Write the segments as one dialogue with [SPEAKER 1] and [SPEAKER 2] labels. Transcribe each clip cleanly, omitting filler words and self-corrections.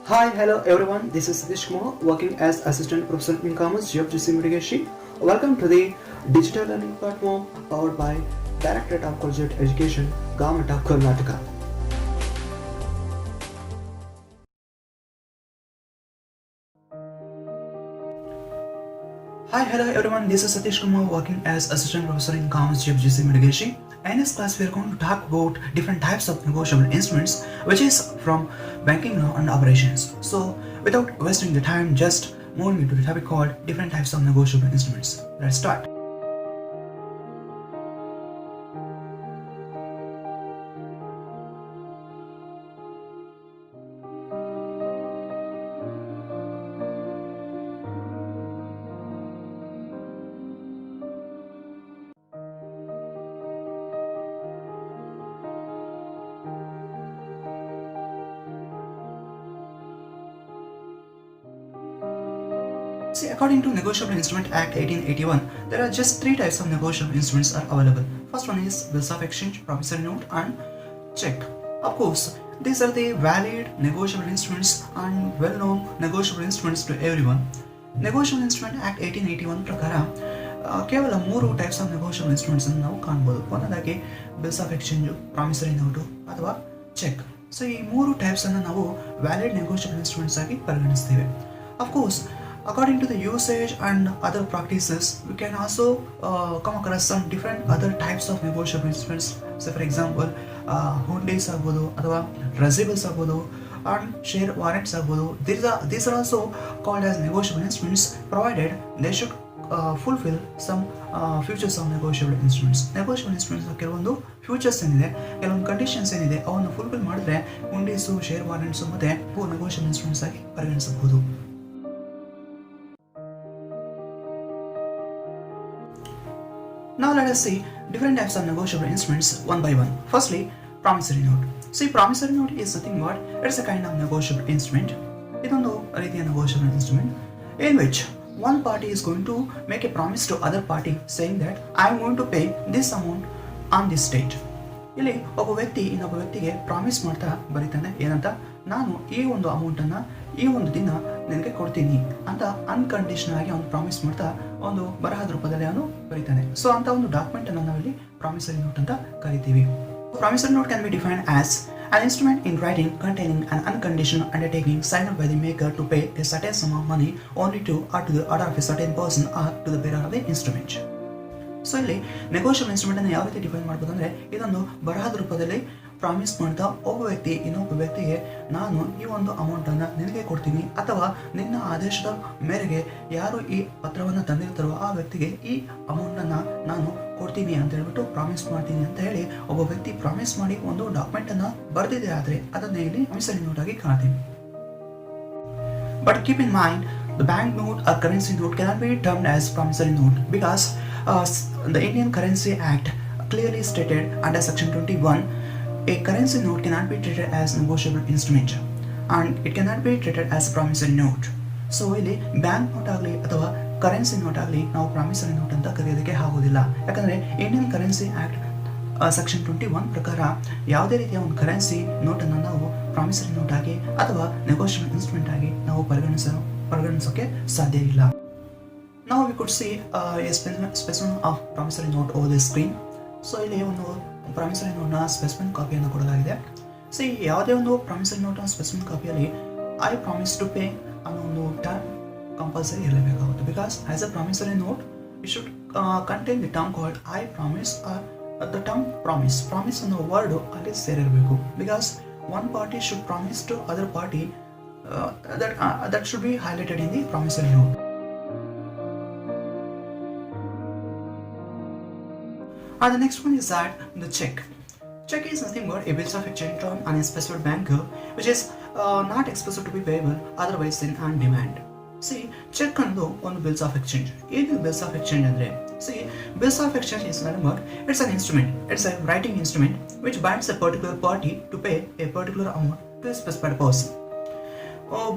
[SPEAKER 1] Hi, hello everyone. This is Satish Kumar, working as Assistant Professor in Commerce, GFGC Mitigation. Welcome to the digital learning platform powered by Directorate of Collegiate Education, Government of Karnataka. Hi, hello everyone. This is Satish Kumar, working as Assistant Professor in Commerce, GFGC Mitigation. In this class, we are going to talk about different types of negotiable instruments, which is from banking law and operations. So, without wasting the time, just moving into the topic called different types of negotiable instruments. Let's start. See, according to Negotiable Instrument Act 1881, there are just three types of negotiable instruments are available. First one is bills of exchange, promissory note, and check. Of course, these are the valid negotiable instruments and well-known negotiable instruments to everyone. Negotiable Instrument Act 1881 ಪ್ರಕಾರ ಕೇವಲ ಮೂರು types of negotiable instruments ಅನ್ನು ನಾವು ಕಾಣಬಹುದು. ಒಂದದಾಗಿ bills of exchange, promissory note ಅಥವಾ cheque. So ಈ ಮೂರು ಟೈಪ್ಸ್ ಅನ್ನು ನಾವು ವ್ಯಾಲಿಡ್ ನೆಗೋಷಿಯಬಲ್ ಇನ್ಸ್ಟ್ರೂಮೆಂಟ್ಸ್ ಆಗಿ ಪರಿಗಣಿಸ್ತೇವೆ. Of course, according to the usage and other practices, we can also come across some different other types of negotiable instruments. So for example, hundies agbodu ಅಥವಾ receivables agbodu and share warrants agbodu. These are also called as negotiable instruments, provided they should fulfill some features of negotiable instruments. Negotiable instruments ಕೆಲವೊಂದು futures ಏನಿದೆ, ಕೆಲವೊಂದು conditions ಏನಿದೆ ಅವನ್ನು fulfil ಮಾಡಿದ್ರೆ ಹುಂಡೀಸು, share ವಾರೆಂಟ್ಸು ಮತ್ತೆ negotiable instruments ಆಗಿ ಪರಿಗಣಿಸಬಹುದು. Now let us see different types of negotiable instruments one by one. Firstly, promissory note. See, promissory note is nothing but it's a kind of negotiable instrument. ಇದೊಂದು ರೀತಿಯ negotiable instrument in which one party is going to make a promise to other party saying that I am going to pay this amount on this date. ಇಲ್ಲಿ ಒಬ್ಬ ವ್ಯಕ್ತಿ ಇನ್ನೊಬ್ಬ ವ್ಯಕ್ತಿಗೆ promise ಮಾಡ್ತಾ ಬರೀತಾನೆ ಏನಂತ, ನಾನು ಈ ಒಂದು ಅಮೌಂಟನ್ನು ಈ ಒಂದು ದಿನ ನಿನಗೆ ಕೊಡ್ತೀನಿ ಅಂತ ಅನ್ಕಂಡೀಷನಲ್ ಆಗಿ ಅವನು ಪ್ರಾಮಿಸ್ ಮಾಡ್ತಾ ಒಂದು ಬರಹದ ರೂಪದಲ್ಲಿ ಅವನು ಬರೀತಾನೆ. ಸೊ ಅಂತ ಒಂದು ಡಾಕ್ಯುಮೆಂಟ್ ಅನ್ನು ನಾವಿಲ್ಲಿ ಪ್ರಾಮಿಸರಿ ನೋಟ್ ಅಂತ ಕರಿತೀವಿ. Promissory note can be defined as an instrument in writing containing an unconditional undertaking signed by the maker to pay a certain sum of money only to or to the order of a certain person or to the bearer of the instrument. So ಇಲ್ಲಿ negotiable instrument ಅನ್ನು ಯಾವ ರೀತಿ define ಮಾಡ್ಬೋದು ಅಂದರೆ, ಇದೊಂದು ಬರಹದ ರೂಪದಲ್ಲಿ promise ಮಾಡ್ತಾ ಒಬ್ಬ ವ್ಯಕ್ತಿ ಇನ್ನೊಬ್ಬ ವ್ಯಕ್ತಿಗೆ ನಾನು ಈ ಒಂದು ಅಮೌಂಟನ್ನು ನಿನಗೆ ಕೊಡ್ತೀನಿ ಅಥವಾ ನಿನ್ನ ಆದೇಶದ ಮೇರೆಗೆ ಯಾರು ಈ ಪತ್ರವನ್ನು ತಂದಿರ್ತಾರೋ ಆ ವ್ಯಕ್ತಿಗೆ ಈ ಅಮೌಂಟನ್ನು ನಾನು ಕೊಡ್ತೀನಿ ಅಂತ ಹೇಳ್ಬಿಟ್ಟು ಪ್ರಾಮಿಸ್ ಮಾಡ್ತೀನಿ ಅಂತ ಹೇಳಿ ಒಬ್ಬ ವ್ಯಕ್ತಿ ಪ್ರಾಮಿಸ್ ಮಾಡಿ ಒಂದು ಡಾಕ್ಯುಮೆಂಟನ್ನು ಬರೆದಿದೆ ಆದರೆ ಅದನ್ನೇ ಇಲ್ಲಿ ಪ್ರಾಮಿಸರಿ ನೋಟ್ ಆಗಿ ಕಾಣ್ತೀವಿ. But keep in mind, the bank note or currency note cannot be termed as promissory note because the Indian Currency Act clearly stated under section 21 a currency note cannot be treated as negotiable instrument and it cannot be treated as promissory note. So ಇಲ್ಲಿ bank note ಆಗಲಿ ಅಥವಾ currency note ಆಗಲಿ ನಾವು promissory note ಅಂತ ಕರೆಯೋದಕ್ಕೆ ಆಗೋದಿಲ್ಲ. ಯಾಕಂದರೆ Indian currency act section 21 ಪ್ರಕಾರ ಯಾವುದೇ ರೀತಿಯ ಒಂದು ಕರೆನ್ಸಿ ನೋಟನ್ನು ನಾವು ಪ್ರಾಮಿಸರಿ ನೋಟ್ ಆಗಿ ಅಥವಾ ನೆಗೋಷಿಯಬಲ್ ಇನ್ಸ್ಟ್ರೂಮೆಂಟ್ ಆಗಿ ನಾವು ಪರಿಗಣಿಸೋಕೆ ಸಾಧ್ಯ ಇಲ್ಲ. Now we could see a specimen of promissory note over the screen. So ಇಲ್ಲಿ ಒಂದು ಪ್ರಾಮಿಸರಿ ನೋಟ್ನ ಸ್ಪೆಸಿಮೆನ್ ಕಾಪಿಯನ್ನು ಕೊಡಲಾಗಿದೆ. ಸೊ ಯಾವುದೇ ಒಂದು ಪ್ರಾಮಿಸರಿ ನೋಟ್ನ ಸ್ಪೆಸಿಮೆನ್ ಕಾಪಿಯಲ್ಲಿ ಐ ಪ್ರಾಮಿಸ್ ಟು ಪೇ ಅನ್ನೋ ಒಂದು ಟರ್ಮ್ ಕಂಪಲ್ಸರಿ ಇರಲೇಬೇಕಾಗುತ್ತೆ. Because as a promissory note it should contain the term called I promise or the term promise ಅನ್ನೋ ವರ್ಡು ಅಲ್ಲಿ ಸೇರಿರಬೇಕು. Because one party should promise to other party that should be highlighted in the promissory note. And the next one is that the check. Check is nothing but a bills of exchange drawn on a specified banker which is not expected to be payable otherwise than on demand. See, check ಅನ್ನೋದು ಒಂದು bills of exchange. ಏನು bills of exchange ಅಂದರೆ, see, bills of exchange is nothing but it's an instrument. It's a writing instrument which binds a particular party to pay a particular amount to a specified person.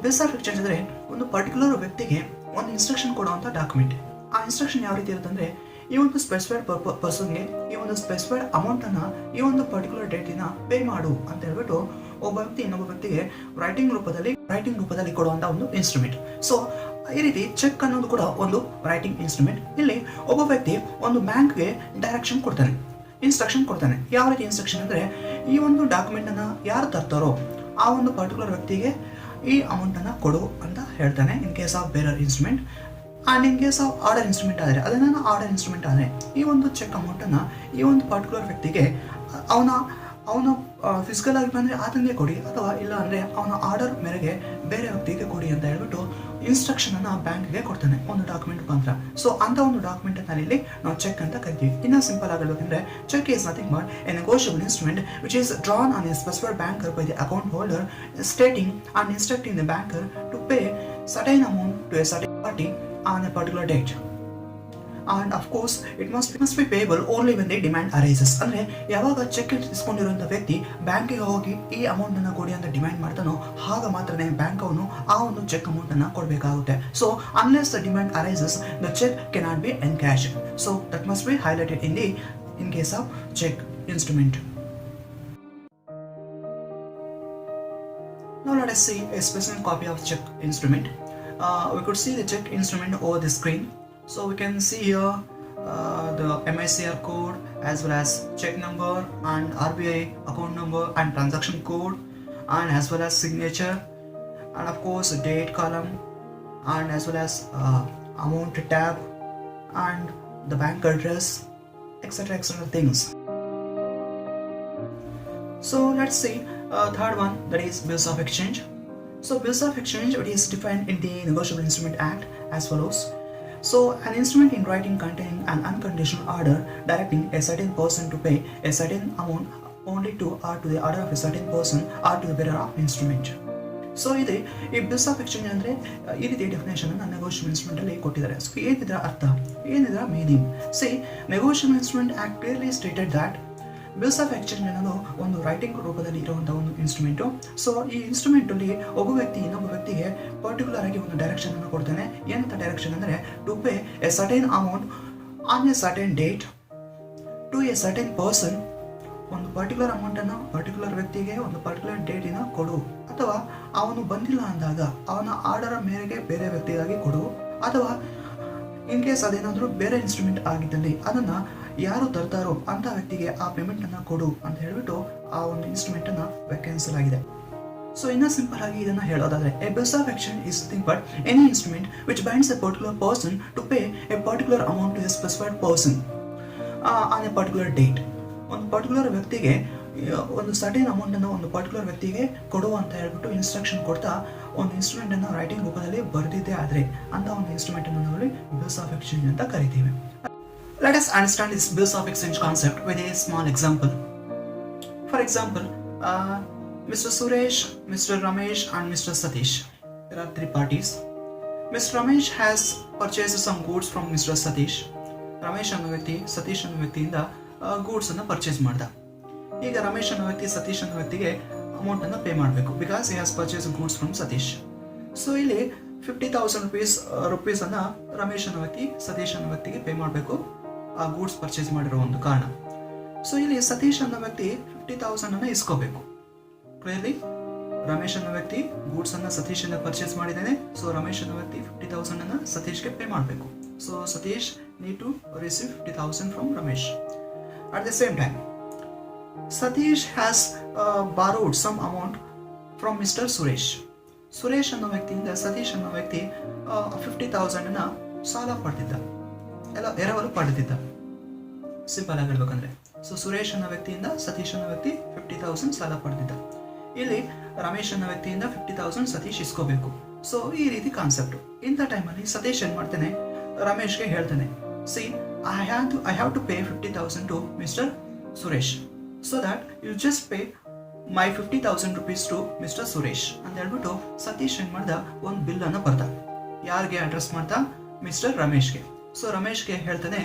[SPEAKER 1] Bills of exchange ಅಂದರೆ ಒಂದು particular ವ್ಯಕ್ತಿಗೆ ಒಂದು instruction ಕೊಡುವಂಥ document. ಆ instruction ಯಾವ ರೀತಿ ಇರುತ್ತೆ ಅಂದರೆ, ಈ ಒಂದು ಸ್ಪೆಸಿಫೈಡ್ ಪರ್ಸನ್ಗೆ ಈ ಒಂದು ಸ್ಪೆಸಿಫೈಡ್ ಅಮೌಂಟನ್ನು ಈ ಒಂದು ಪರ್ಟಿಕ್ಯುಲರ್ ಡೇಟಿನ ಪೇ ಮಾಡು ಅಂತ ಹೇಳ್ಬಿಟ್ಟು ಒಬ್ಬ ವ್ಯಕ್ತಿ ಇನ್ನೊಬ್ಬ ವ್ಯಕ್ತಿಗೆ ರೈಟಿಂಗ್ ರೂಪದಲ್ಲಿ ಕೊಡುವಂತ ಒಂದು ಇನ್ಸ್ಟ್ರೂಮೆಂಟ್. ಸೊ ಈ ರೀತಿ ಚೆಕ್ ಅನ್ನೋದು ಕೂಡ ಒಂದು ರೈಟಿಂಗ್ ಇನ್ಸ್ಟ್ರೂಮೆಂಟ್. ಇಲ್ಲಿ ಒಬ್ಬ ವ್ಯಕ್ತಿ ಒಂದು ಬ್ಯಾಂಕ್ಗೆ ಇನ್ಸ್ಟ್ರಕ್ಷನ್ ಕೊಡ್ತಾನೆ. ಯಾವ ರೀತಿ ಇನ್ಸ್ಟ್ರಕ್ಷನ್ ಅಂದ್ರೆ, ಈ ಒಂದು ಡಾಕ್ಯುಮೆಂಟ್ ಅನ್ನ ಯಾರು ತರ್ತಾರೋ ಆ ಒಂದು ಪರ್ಟಿಕ್ಯುಲರ್ ವ್ಯಕ್ತಿಗೆ ಈ ಅಮೌಂಟ್ ಅನ್ನ ಕೊಡು ಅಂತ ಹೇಳ್ತಾನೆ. In case of bearer instrument and in case of order instrument ಆದರೆ, ಅದನ್ನ ಆರ್ಡರ್ ಇನ್ಸ್ಟ್ರೂಮೆಂಟ್ ಆದರೆ ಈ ಒಂದು ಚೆಕ್ ಅಮೌಂಟ್ ಅನ್ನ ಈ ಒಂದು ಪರ್ಟಿಕ್ಯುಲರ್ ವ್ಯಕ್ತಿಗೆ ಅವನ ಫಿಸಿಕಲ್ ಆಗಿ ಬಂದ್ರೆ ಆತನಿಗೆ ಕೊಡಿ, ಅಥವಾ ಇಲ್ಲ ಅಂದ್ರೆ ಅವನ ಆರ್ಡರ್ ಮೇರೆಗೆ ಬೇರೆ ವ್ಯಕ್ತಿಗೆ ಕೊಡಿ ಅಂತ ಹೇಳ್ಬಿಟ್ಟು ಇನ್ಸ್ಟ್ರಕ್ಷನ್ ಅನ್ನ ಬ್ಯಾಂಕ್ಗೆ ಕೊಡ್ತಾನೆ ಒಂದು ಡಾಕ್ಯುಮೆಂಟ್ ಮುಖಾಂತರ. ಸೊ ಅಂತ ಒಂದು ಡಾಕ್ಯುಮೆಂಟ್ ಅನ್ನ ಇಲ್ಲಿ ನಾವು ಚೆಕ್ ಅಂತ ಕರಿತೀವಿ. ಇನ್ನ ಸಿಂಪಲ್ ಆಗಬೇಕಂದ್ರೆ, check is nothing but a negotiable instrument which is drawn on a specified banker by the account holder stating and instructing the banker to pay certain amount to a certain party on a particular date, and of course it must be payable only when the demand arises. ಅಂದ್ರೆ ಯಾವಾಗ check ಇಸ್ಕೊಂಡಿರುವಂತ ವ್ಯಕ್ತಿ ಬ್ಯಾಂಕಿಗೆ ಹೋಗಿ ಈ amount ಅನ್ನ ಕೊಡಿ ಅಂತ demand ಮಾಡ್ತಾನೋ ಆಗ ಮಾತ್ರನೇ ಬ್ಯಾಂಕ್ ಅವನು ಆ ಒಂದು ಚೆಕ್ ಅಮೌಂಟ್ ಅನ್ನ ಕೊಡಬೇಕಾಗುತ್ತೆ. So unless the demand arises, the check cannot be encashed. So that must be highlighted in case of check instrument. Now let us see a specific copy of check instrument. We could see the check instrument over the screen. So we can see here the MICR code as well as check number and RBI account number and transaction code, and as well as signature, and of course date column, and as well as amount tab and the bank address, etc. things. So let's see third one, that is bills of exchange. So bills of exchange, it is defined in the Negotiable Instrument Act as follows. So an instrument in writing containing an unconditional order directing a certain person to pay a certain amount only to or to the order of a certain person or to the bearer of instrument. So ಇದೆ ಈ bills of exchange ಅಂದ್ರೆ ಈ ರೀತಿ definition ಅನ್ನ negotiable instrument ಅಲ್ಲಿ ಕೊಟ್ಟಿದ್ದಾರೆ. So ಏನಿದ್ರ ಅರ್ಥ, ಏನಿದ್ರ meaning? See, negotiable instrument act clearly stated that bills of exchange ಅನ್ನೋದು ಒಂದು ರೈಟಿಂಗ್ ರೂಪದಲ್ಲಿ ಇರುವಂತಹ ಒಂದು ಇನ್ಸ್ಟ್ರೂಮೆಂಟ್. ಸೊ ಈ ಇನ್ಸ್ಟ್ರೂಮೆಂಟ್ ಅಲ್ಲಿ ಒಬ್ಬ ವ್ಯಕ್ತಿ ಇನ್ನೊಬ್ಬ ವ್ಯಕ್ತಿಗೆ ಪರ್ಟಿಕ್ಯುಲರ್ ಆಗಿ ಒಂದು ಡೈರೆಕ್ಷನ್ ಅನ್ನು ಕೊಡ್ತಾನೆ. ಏನಂತ ಡೈರೆಕ್ಷನ್ ಅಂದ್ರೆ, to pay a certain amount on a certain date to a certain person. ಒಂದು ಪರ್ಟಿಕ್ಯುಲರ್ ಅಮೌಂಟ್ ಅನ್ನು ಪರ್ಟಿಕ್ಯುಲರ್ ವ್ಯಕ್ತಿಗೆ ಒಂದು ಪರ್ಟಿಕ್ಯುಲರ್ ಡೇಟಿನ ಕೊಡು, ಅಥವಾ ಅವನು ಬಂದಿಲ್ಲ ಅಂದಾಗ ಅವನ ಆರ್ಡರ್ ಮೇರೆಗೆ ಬೇರೆ ವ್ಯಕ್ತಿಗಾಗಿ ಕೊಡು, ಅಥವಾ ಇನ್ ಕೇಸ್ ಅದೇನಾದ್ರೂ ಬೇರೆ ಇನ್ಸ್ಟ್ರೂಮೆಂಟ್ ಆಗಿದ್ದಲ್ಲಿ ಅದನ್ನ ಯಾರು ತರ್ತಾರೋ ಅಂತ ವ್ಯಕ್ತಿಗೆ ಆ ಪೇಮೆಂಟ್ ಅನ್ನ ಕೊಡು ಅಂತ ಹೇಳ್ಬಿಟ್ಟು ಆ ಒಂದು ಇನ್ಸ್ಟ್ರೂಮೆಂಟ್ ಅನ್ನ ವ್ಯಾಖ್ಯಾನಿಸಲಾಗಿದೆ. ಸೊ ಇನ್ನ ಸಿಂಪಲ್ ಆಗಿ ಇದನ್ನ ಹೇಳೋದಾದ್ರೆ, a bills of exchange is nothing but any instrument which binds a particular person to pay a particular amount to a specified person on a particular date. ಒಂದು ಪರ್ಟಿಕ್ಯುಲರ್ ವ್ಯಕ್ತಿಗೆ ಒಂದು certain amount ಅನ್ನು ಒಂದು particular ವ್ಯಕ್ತಿಗೆ ಕೊಡು ಅಂತ ಹೇಳ್ಬಿಟ್ಟು instruction ಕೊಡ್ತಾ ಒಂದು ಇನ್ಸ್ಟ್ರೂಮೆಂಟ್ ಅನ್ನ ರೈಟಿಂಗ್ ರೂಪದಲ್ಲಿ ಬರೆದಿದ್ದೇ ಆದ್ರೆ ಅಂತ ಒಂದು ಇನ್ಸ್ಟ್ರೂಮೆಂಟ್ ಅನ್ನು ನಾವು ಬಿಲ್ಸ್ ಆಫ್ ಎಕ್ಸ್ಚೇಂಜ್ ಅಂತ ಕರಿತೀವಿ. Let us understand this bills of exchange concept with a small example. For example, Mr. Suresh, Mr. Ramesh and Mr. Satish. There are three parties. Mr. Ramesh has purchased some goods from Mr. Satish. Ramesh ಅನ್ನೋ ವ್ಯಕ್ತಿ ಸತೀಶ್ ಅನ್ನೋ ವ್ಯಕ್ತಿಯಿಂದ goods ಅನ್ನ purchase ಮಾಡ್ದ. ಈಗ ರಮೇಶ್ ಅನ್ನೋ ವ್ಯಕ್ತಿ ಸತೀಶ್ ಅನ್ನೋ ವ್ಯಕ್ತಿಗೆ ಅಮೌಂಟ್ ಅನ್ನ ಪೇ ಮಾಡಬೇಕು, because he has purchase goods from Satish. So ಇಲ್ಲಿ 50,000 rupees ಅನ್ನ ರಮೇಶ್ ಅನ್ನೋ ವ್ಯಕ್ತಿ ಸತೀಶ್ ಅನ್ನೋ ವ್ಯಕ್ತಿಗೆ ಪೇ ಮಾಡಬೇಕು, ಆ ಗೂಡ್ಸ್ ಪರ್ಚೇಸ್ ಮಾಡಿರೋ ಒಂದು ಕಾರಣ. ಸೊ ಇಲ್ಲಿ ಸತೀಶ್ ಅನ್ನೋ ವ್ಯಕ್ತಿ 50,000 ಅನ್ನ ಇಸ್ಕೋಬೇಕು. ಕ್ಲಿಯರ್ಲಿ ರಮೇಶ್ ಅನ್ನೋ ವ್ಯಕ್ತಿ ಗೂಡ್ಸ್ ಅನ್ನ ಸತೀಶ್ ಅನ್ನ ಪರ್ಚೇಸ್ ಮಾಡಿದ್ದಾನೆ. ಸೊ ರಮೇಶ್ ಅನ್ನೋ ವ್ಯಕ್ತಿ 50,000 ಅನ್ನ ಸತೀಶ್ಗೆ ಪೇ ಮಾಡಬೇಕು. So Satish need to receive 50,000 from Ramesh. At the same time Satish has borrowed some amount from mister Suresh. Suresh ಅನ್ನೋ ವ್ಯಕ್ತಿಯಿಂದ ಸತೀಶ್ ಅನ್ನೋ ವ್ಯಕ್ತಿ 50,000 ಅನ್ನ ಸಾಲ ಪಡೆದಿದ್ದ, ಎರವಲು ಪಡೆದಿದ್ದ. ಸಿಂಪಲ್ ಆಗಿ ಹೇಳ್ಬೇಕಂದ್ರೆ, ಸೊ ಸುರೇಶ್ ಅನ್ನೋ ವ್ಯಕ್ತಿಯಿಂದ ಸತೀಶ್ ಅನ್ನೋ ವ್ಯಕ್ತಿ 50,000 ಸಾಲ ಪಡೆದಿದ್ದ. ಇಲ್ಲಿ ರಮೇಶ್ ಅನ್ನೋ ವ್ಯಕ್ತಿಯಿಂದ 50,000 ಸತೀಶ್ ಇಸ್ಕೋಬೇಕು. ಸೊ ಈ ರೀತಿ ಕಾನ್ಸೆಪ್ಟ್. ಇಂಥ ಟೈಮಲ್ಲಿ ಸತೀಶ್ ಏನ್ ಮಾಡ್ತಾನೆ, ರಮೇಶ್ಗೆ ಹೇಳ್ತಾನೆ, see I have to pay 50,000 to mister Suresh, so that you just pay my 50,000 rupees to mister Suresh ಅಂತ ಹೇಳ್ಬಿಟ್ಟು ಸತೀಶ್ ಏನ್ ಮಾಡ್ದ, ಒಂದು ಬಿಲ್ ಅನ್ನ ಬರ್ದ. ಯಾರಿಗೆ ಅಡ್ರೆಸ್ ಮಾಡ್ತಾ, ಮಿಸ್ಟರ್ ರಮೇಶ್ಗೆ. ಸೊ ರಮೇಶ್ಗೆ ಹೇಳ್ತಾನೆ,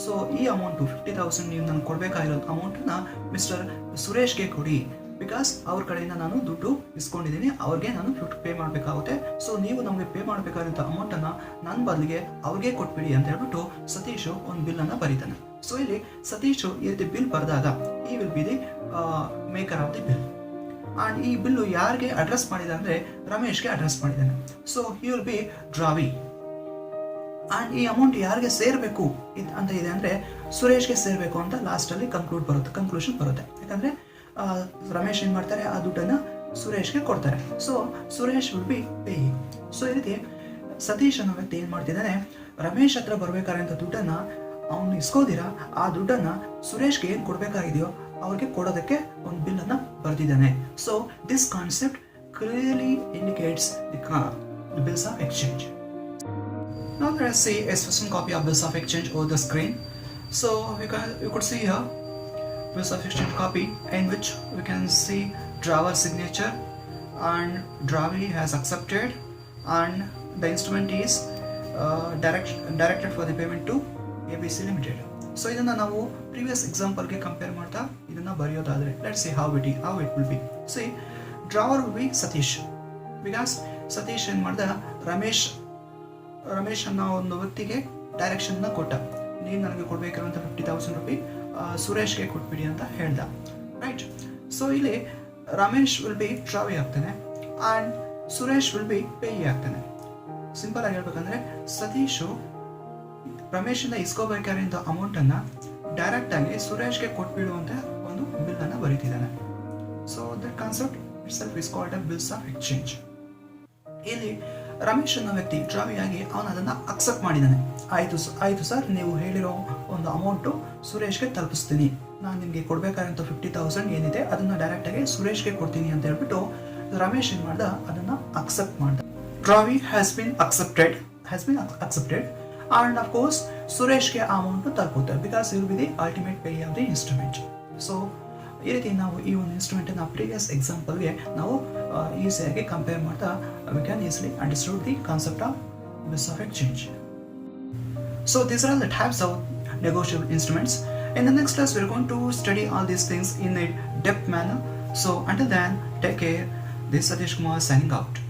[SPEAKER 1] ಸೊ ಈ ಅಮೌಂಟ್ 50,000 ನೀವು ನಾನು ಕೊಡ್ಬೇಕಾಗಿರೋ ಅಮೌಂಟ್ ನ ಮಿಸ್ಟರ್ ಸುರೇಶ್ಗೆ ಕೊಡಿ, ಬಿಕಾಸ್ ಅವ್ರ ಕಡೆಯಿಂದ ನಾನು ದುಡ್ಡು ಇಸ್ಕೊಂಡಿದ್ದೀನಿ, ಅವ್ರಿಗೆ ನಾನು ಪೇ ಮಾಡಬೇಕಾಗುತ್ತೆ. ಸೊ ನೀವು ನಮಗೆ ಪೇ ಮಾಡಬೇಕಾದಂಥ ಅಮೌಂಟ್ ಅನ್ನ ನನ್ನ ಬದಲಿಗೆ ಅವ್ರಿಗೆ ಕೊಟ್ಬಿಡಿ ಅಂತ ಹೇಳ್ಬಿಟ್ಟು ಸತೀಶ್ ಒಂದು ಬಿಲ್ ಅನ್ನ ಬರೀತಾನೆ. ಸೊ ಇಲ್ಲಿ ಸತೀಶ್ ಈ ರೀತಿ ಬಿಲ್ ಬರೆದಾಗ ಈ will be the maker of the bill. And ಈ ಬಿಲ್ಲು ಯಾರಿಗೆ ಅಡ್ರೆಸ್ ಮಾಡಿದೆ ಅಂದರೆ ರಮೇಶ್ಗೆ ಅಡ್ರೆಸ್ ಮಾಡಿದ್ದಾನೆ. So he will be drawee. And ಈ ಅಮೌಂಟ್ ಯಾರಿಗೆ ಸೇರಬೇಕು ಅಂತ ಇದೆ ಅಂದರೆ ಸುರೇಶ್ಗೆ ಸೇರಬೇಕು ಅಂತ ಲಾಸ್ಟಲ್ಲಿ ಕನ್ಕ್ಲೂಷನ್ ಬರುತ್ತೆ. ಯಾಕಂದರೆ ರಮೇಶ್ ಏನು ಮಾಡ್ತಾರೆ, ಆ ದುಡ್ಡನ್ನು ಸುರೇಶ್ಗೆ ಕೊಡ್ತಾರೆ. So Suresh will be paying. So ಈ ರೀತಿ ಸತೀಶ್ ಅನ್ನೋ ವ್ಯಕ್ತಿ ಏನು ಮಾಡ್ತಿದ್ದಾನೆ, ರಮೇಶ್ ಹತ್ರ ಬರಬೇಕಾದಂಥ ದುಡ್ಡನ್ನು ಅವನು ಇಸ್ಕೋದಿರ ಆ ದುಡ್ಡನ್ನು ಸುರೇಶ್ಗೆ ಏನು ಕೊಡಬೇಕಾಗಿದೆಯೋ ಅವ್ರಿಗೆ ಕೊಡೋದಕ್ಕೆ ಒಂದು ಬಿಲ್ಲನ್ನು ಬರೆದಿದ್ದಾನೆ. So this concept clearly indicates the bills of exchange. Now let us see a special copy of bills of exchange over the screen. So you could see here bills of exchange copy in which we can see drawer signature and Dravi has accepted and the instrument is directed for the payment to ABC Limited. So ಇದನ್ನ ನಾವು previous example ಗೆ compare ಮಾಡ್ತಾ ಇದನ್ನ ಬರೆಯೋದಾದ್ರೆ let's see how it will be. See, drawer will be Satish because Satish ಏನು ಮಾಡ್ದ, ರಮೇಶ್ ಅನ್ನೋ ಒಂದು ವ್ಯಕ್ತಿಗೆ ಡೈರೆಕ್ಷನ್ನ ಕೊಟ್ಟ, ನೀನು ನನಗೆ ಕೊಡಬೇಕಿರುವಂಥ 50,000 ರೂಪಾಯಿ ಸುರೇಶ್ಗೆ ಕೊಟ್ಬಿಡಿ ಅಂತ ಹೇಳ್ದ, ರೈಟ್. ಸೊ ಇಲ್ಲಿ ರಮೇಶ್ ವಿಲ್ ಬಿ ಡ್ರಾವಿ ಆಗ್ತಾನೆ and Suresh will be Peyi ಆಗ್ತಾನೆ. ಸಿಂಪಲ್ ಆಗಿ ಹೇಳ್ಬೇಕಂದ್ರೆ ಸತೀಶು ರಮೇಶಿಂದ ಇಸ್ಕೋಬೇಕಾದಂಥ ಅಮೌಂಟನ್ನು ಡೈರೆಕ್ಟಾಗಿ ಸುರೇಶ್ಗೆ ಕೊಟ್ಬಿಡುವಂಥ ಒಂದು ಬಿಲ್ಲನ್ನು ಬರೀತಿದ್ದಾನೆ. So that concept itself is called a bills of exchange. ಇಲ್ಲಿ ರಮೇಶ್ ಅನ್ನೋ ವ್ಯಕ್ತಿ ಡ್ರಾವಿಯಾಗಿ ಅವನು ಅದನ್ನು ಅಕ್ಸೆಪ್ಟ್ ಮಾಡಿದ್ದಾನೆ. ಆಯಿತು ಸರ್, ನೀವು ಹೇಳಿರೋ ಒಂದು ಅಮೌಂಟು ಸುರೇಶ್ಗೆ ತಲುಪಿಸ್ತೀನಿ, ನಾನು ನಿಮಗೆ ಕೊಡಬೇಕಾದಂಥ 50,000 ಏನಿದೆ ಅದನ್ನು ಡೈರೆಕ್ಟಾಗಿ ಸುರೇಶ್ಗೆ ಕೊಡ್ತೀನಿ ಅಂತ ಹೇಳ್ಬಿಟ್ಟು ರಮೇಶ್ ಏನು ಮಾಡ್ದ, ಅದನ್ನು ಅಕ್ಸೆಪ್ಟ್ ಮಾಡ್ದ. Drawee has been accepted and of course ಸುರೇಶ್ಗೆ ಆ ಅಮೌಂಟು ತಲುಪುತ್ತೆ because he'll be the ultimate pay of the instrument. So ಈ ರೀತಿ ನಾವು ಈ ಒಂದು ಇನ್ಸ್ಟ್ರೂಮೆಂಟನ್ನು ಪ್ರೀವಿಯಸ್ ಎಕ್ಸಾಂಪಲ್ಗೆ ನಾವು ಈಸಿಯಾಗಿ ಕಂಪೇರ್ ಮಾಡ್ತಾ we can easily understand the concept of bills of exchange. So these are all the types of negotiable instruments. In the next class we are going to study all these things in a depth manner. So until then, take care. This is Satish Kumar signing out.